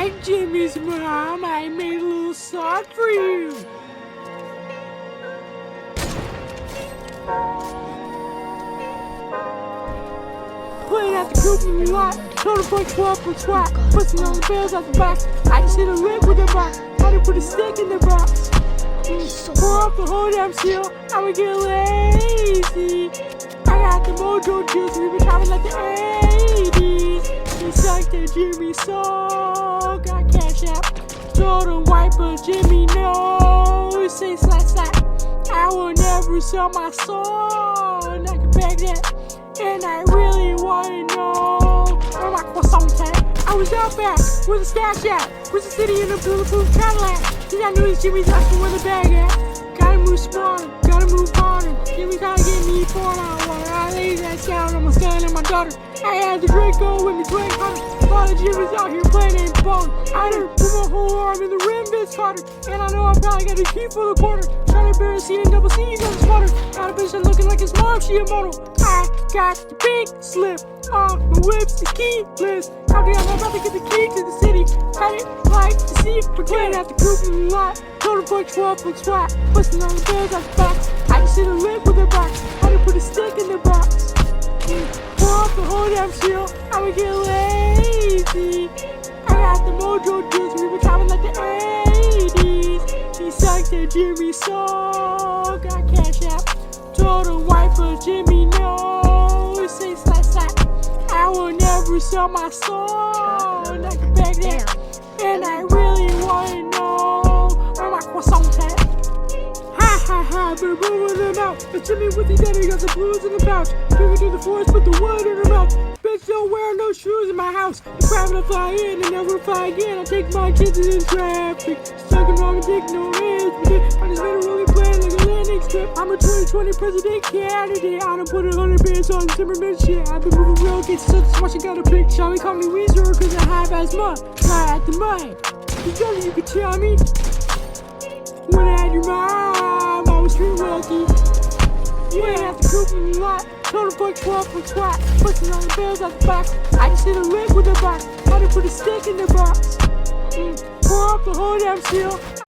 Hi, Jimmy's mom. I made a little song for you. Playing at the coop in the lot. Told the boy 12 and swat. Pushing all the bills out the box. I just hit a lick with the box. Had to put a stick in the box. Pour up the whole damn seal. I'ma get lazy. I got the mojo juice. We been traveling like the 80s. He sucked at Jimmy soul. Got cash app. Told him white, but Jimmy knows. Say slap slap. I will never sell my soul. And I can beg that. And I really wanna know where my croissant at. I was out back. Where's the stash at? Where's the city in the bulletproof Cadillac? Cause I knew it's Jimmy's asking where the bag at. Gotta move smarter, gotta move harder. Jimmy gotta get me poured out water. I lay that sound on my son and my daughter. I had the Draco with me, drink harder. A lot of Jimmy's out here playing and balling. I done put my whole arm in the rim, bitch harder. And I know I probably got a key for the quarter. Trying to bear a C and double C's on the spotter. Got a bitch that looking like his mom, she a model. I got the pink slip on my whips, the keyless. How do I'm about to get the key to the city? Had it like to see if we're playing at the coop in the lot. Told the boy 12 and swat. Busting all the bills out the box. I just hit a lick with a box. Had to put a stick in the box. Pour up the whole damn seal. I'ma get lazy. I got the mojo juice. We been traveling like the 80s. He sucked at Jimmy soul. Got cash app. Told him white, but Jimmy knows. Say slap slap. I will never sell my soul. And I can beg that. And I really wanna know where my croissant at. Ha ha ha, better blow in them out. It's Jimmy with his daddy, got some blues in the pouch. Took it to the forest, put the wood in her mouth. Bitch don't wear no shoes in my house. The crab to fly in and never fly again. I take my kids in traffic. Stuck in wrong dick, no hands. I just made a really plan like a landing strip. I'm a 2020 president candidate. I done put 100 bands on Zimmerman shit. I've been moving real kids since much I got a pick. Shall we call me Weezer cause I have asthma? Try at the mind. You could tell me when I had your mom, I was street wealthy. You ain't have to coop in the lot. Told the boy 12 and swat. Pushing all the bills out the box. I just hit a lick with the box. Had to put a stick in the box. Pour up the whole damn seal.